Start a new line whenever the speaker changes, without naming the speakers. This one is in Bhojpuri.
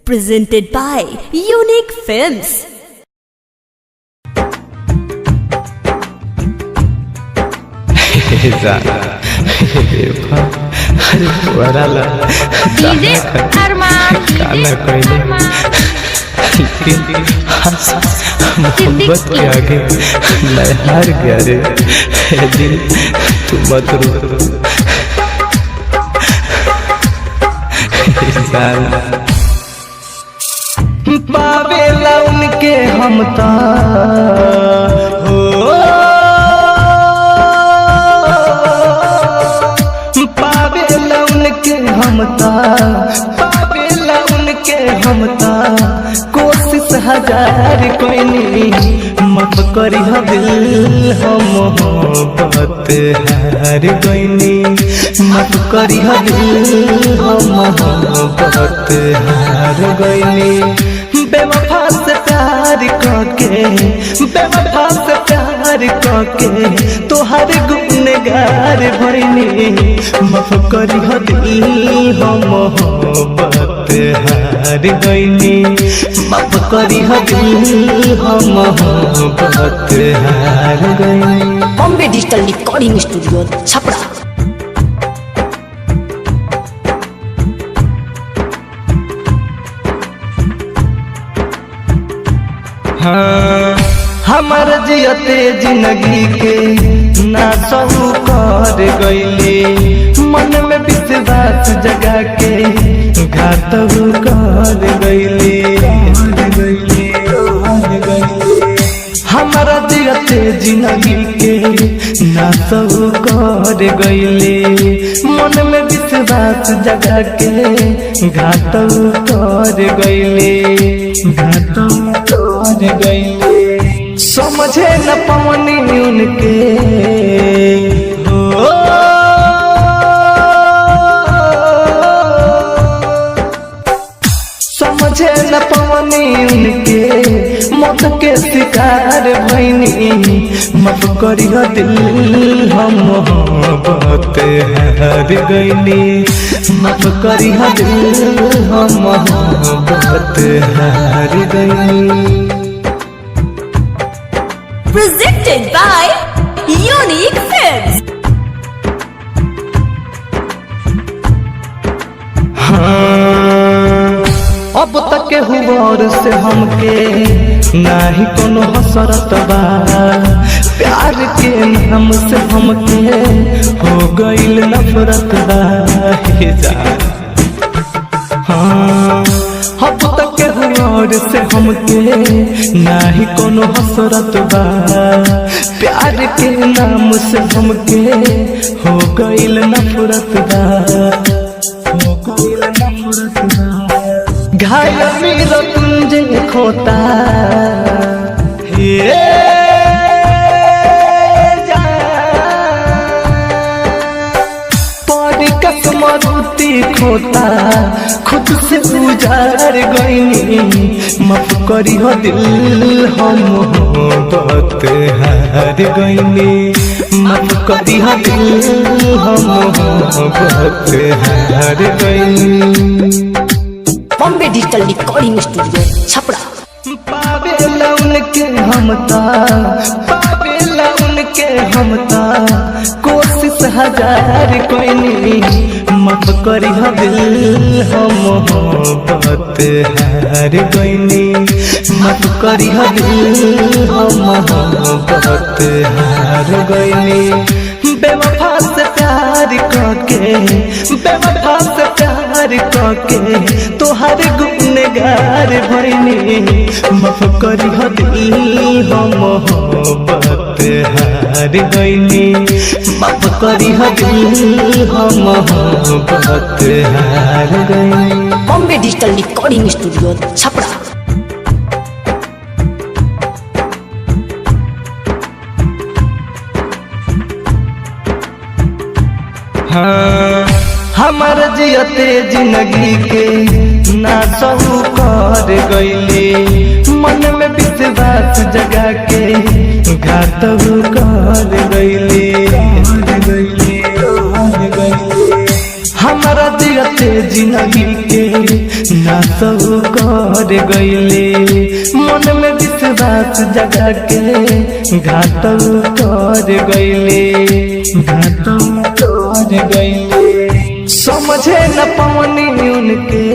Presented by Unique Films.
DJ Armaan
मोहब्बत के आगे मैं हार गया रे दिल तू मत रो पावेला उनके हम ता हो पावेला उनके हम ता पावेला उनके हम ता कोशिश हजार कोई नहीं मत करी दिल हम मोहब्बत हार गईनी मत करी दिल हम मोहब्बत हार गईनी बेवफा से प्यार करके बेवफा से प्यार करके तोहर गुनगार भइनी माफ करी दिल हम मोहब्बत हार गईनी माफ करी दिल हम मोहब्बत हार गईनी।
Bombay digital recording studio Chhapra.
हाँ हमार जियते जिंदगी के ना सहू कर गईले मन में विश्वास जगा के घात कर गईले हमारा जियते जिंदगी के ना सहू कर गईले मन में विश्वास जगा के घात कर गईले घात कर गईले समझे न पवनी उनके हो समझे न पवनी उनके मौत के शिकार भइनी माफ करी दिल हम मोहब्बत हार गईनी माफ करी दिल हम मोहब्बत हार गईनी।
Presented by Unique Films.
हाँ अब तक हुआर से हमके नाही कोनो हसरत बा प्यार के नाम से हमके हो गईल नफरत बा हाँ अब तक हुआर से हमके नाही कोनो हसरत बा प्यार के नाम से हमके हो गईल नफरत बा हो गईल नफरत बा घायल मेरा तुंजे खोता कसमती खोता खुद से उजार गईनी माफ करी दिल हम मोहब्बत हार गईनी माफ करी दिल हम मोहब्बत हार गईनी।
Bombay digital recording studio Chhapra.
पावेला उनके हम ता पावेला उनके हम ता कोशिश हजार कोई नहीं माफ करी दिल हम मोहब्बत हार गईनी माफ करी दिल हम मोहब्बत हार गईनी बेवफा से प्यार करके बेवफा से प्यार करके तोहर गुनगार भइनी माफ करी दिल हम मोहब्बत हार गईनी माफ करी दिल हम मोहब्बत हार गईनी।
Bombay digital recording studio Chhapra.
हाँ हमार जियते जिंदगी के ना सहू कर गईले मन में विश्वास जगा के घात कर गईले हमारा जियते जिंदगी के नासो कर गईले मन में विश्वास जगा के घात कर गईले समझे न पवनी उनके